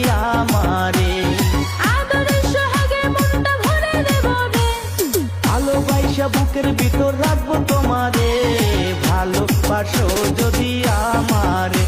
আমারে, আদরের সোহাগে মনটা ভরে দেব রে। ভালোবাসা বুকের ভিতর রাখবো তোমারে, ভালোবাসো যদি আমারে।